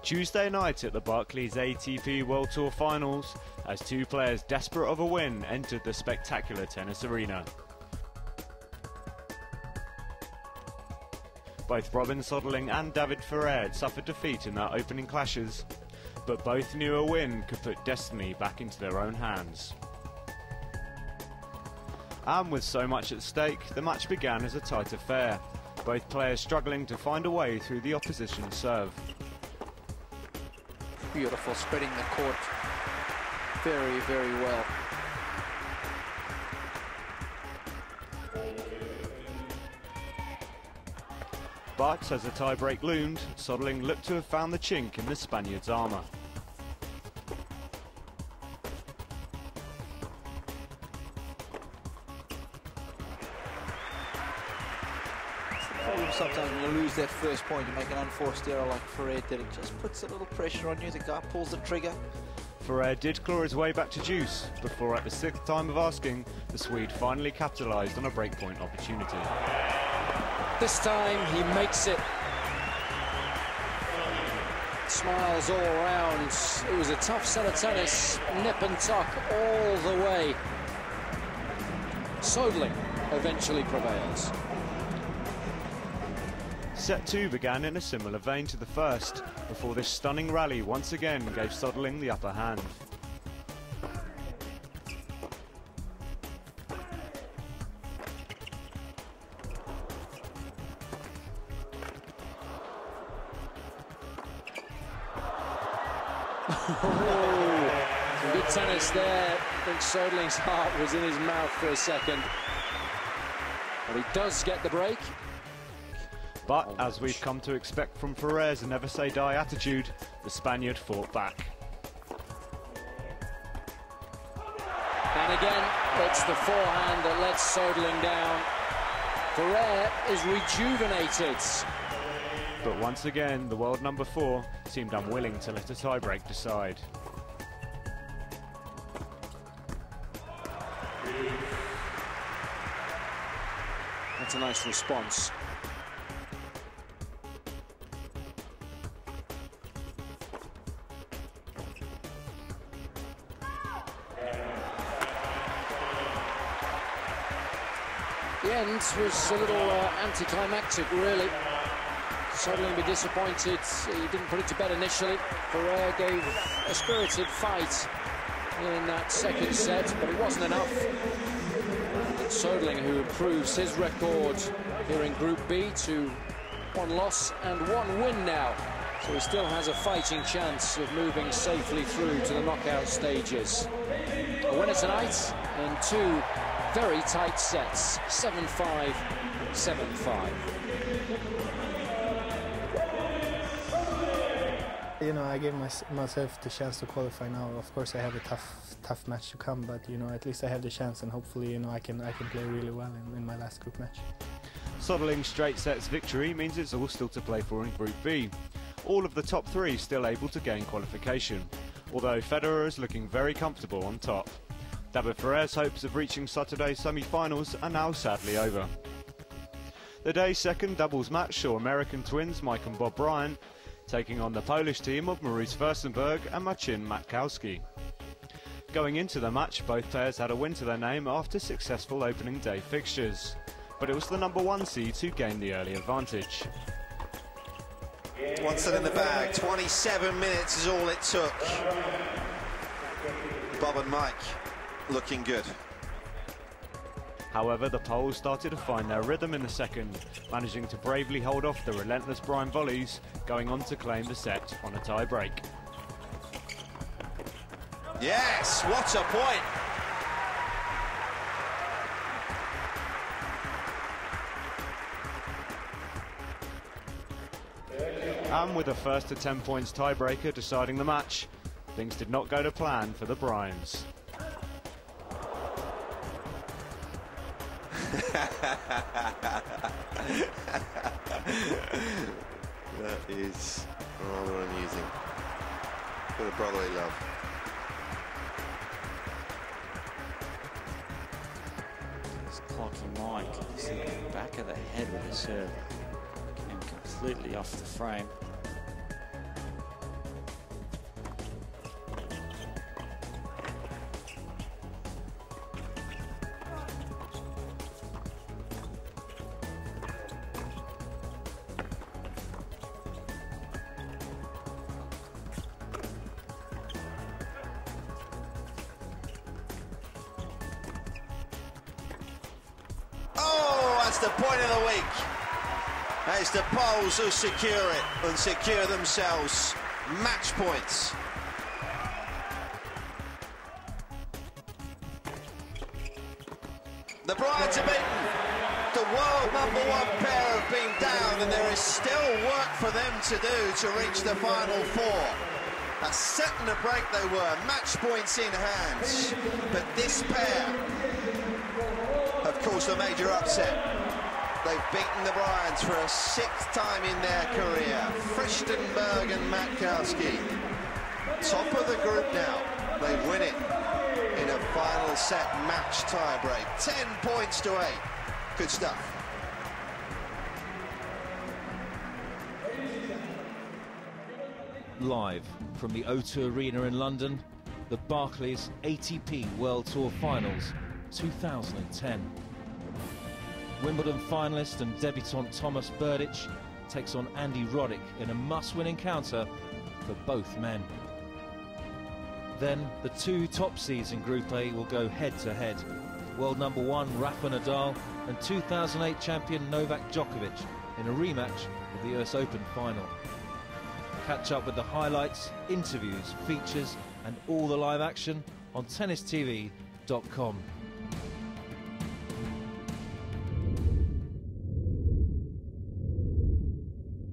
Tuesday night at the Barclays ATP World Tour Finals, as two players desperate of a win entered the spectacular tennis arena. Both Robin Soderling and David Ferrer had suffered defeat in their opening clashes, but both knew a win could put destiny back into their own hands. And with so much at stake, the match began as a tight affair, both players struggling to find a way through the opposition's serve. Beautiful, spreading the court very, very well. But as the tie-break loomed, Soderling looked to have found the chink in the Spaniard's armour. Sometimes when you lose that first point, you make an unforced error like Ferrer did. It just puts a little pressure on you. The guy pulls the trigger. Ferrer did claw his way back to deuce, before at the sixth time of asking, the Swede finally capitalised on a breakpoint opportunity. This time he makes it. Smiles all around. It was a tough set of tennis, nip and tuck all the way. Soderling eventually prevails. Set 2 began in a similar vein to the first, before this stunning rally once again gave Soderling the upper hand. Some good tennis there. I think Soderling's heart was in his mouth for a second. But he does get the break. But, as we've come to expect from Ferrer's never-say-die attitude, the Spaniard fought back. And again, it's the forehand that lets Soderling down. Ferrer is rejuvenated. But once again, the world number 4 seemed unwilling to let a tie-break decide. That's a nice response. The end was a little anticlimactic, really. Soderling be disappointed. He didn't put it to bed initially. Ferrer gave a spirited fight in that second set, but it wasn't enough. Soderling, who improves his record here in Group B to 1 loss and 1 win now. So he still has a fighting chance of moving safely through to the knockout stages. A winner tonight in 2 very tight sets, 7-5, 7-5. You know, I gave myself the chance to qualify now. Of course, I have a tough match to come, but you know, at least I have the chance, and hopefully, you know, I can play really well in my last group match. Soderling's straight sets victory means it's all still to play for in Group B. All of the top 3 still able to gain qualification, although Federer is looking very comfortable on top. David Ferrer's hopes of reaching Saturday's semi-finals are now sadly over. The day's second doubles match saw American twins Mike and Bob Bryans taking on the Polish team of Fyrstenberg and Matkowski. Going into the match, both pairs had a win to their name after successful opening day fixtures, but it was the number 1 seeds who gained the early advantage. One set in the bag, 27 minutes is all it took. Bob and Mike looking good. However, the Poles started to find their rhythm in the second, managing to bravely hold off the relentless Bryans volleys, going on to claim the set on a tie-break. Yes, what a point! And with a first to 10 points tiebreaker deciding the match, things did not go to plan for the Bryans. That is rather amusing. For the brotherly love. It's clocking Mike. You see the back of the head with the serve. Came completely off the frame. the point of the week, as the Poles will secure it and secure themselves match points. The Bryans are beaten. The world #1 pair have been down, and there is still work for them to do to reach the final four. A set and a break they were, match points in hand. But this pair have caused a major upset. They've beaten the Bryans for a 6th time in their career. Fyrstenberg and Matkowski, top of the group now. They win it in a final set match tie-break. 10 points to 8. Good stuff. Live from the O2 Arena in London, the Barclays ATP World Tour Finals 2010. Wimbledon finalist and debutant Thomas Berdych takes on Andy Roddick in a must-win encounter for both men. Then the 2 top seeds in Group A will go head-to-head. World #1 Rafa Nadal and 2008 champion Novak Djokovic in a rematch of the US Open final. Catch up with the highlights, interviews, features and all the live action on tennistv.com.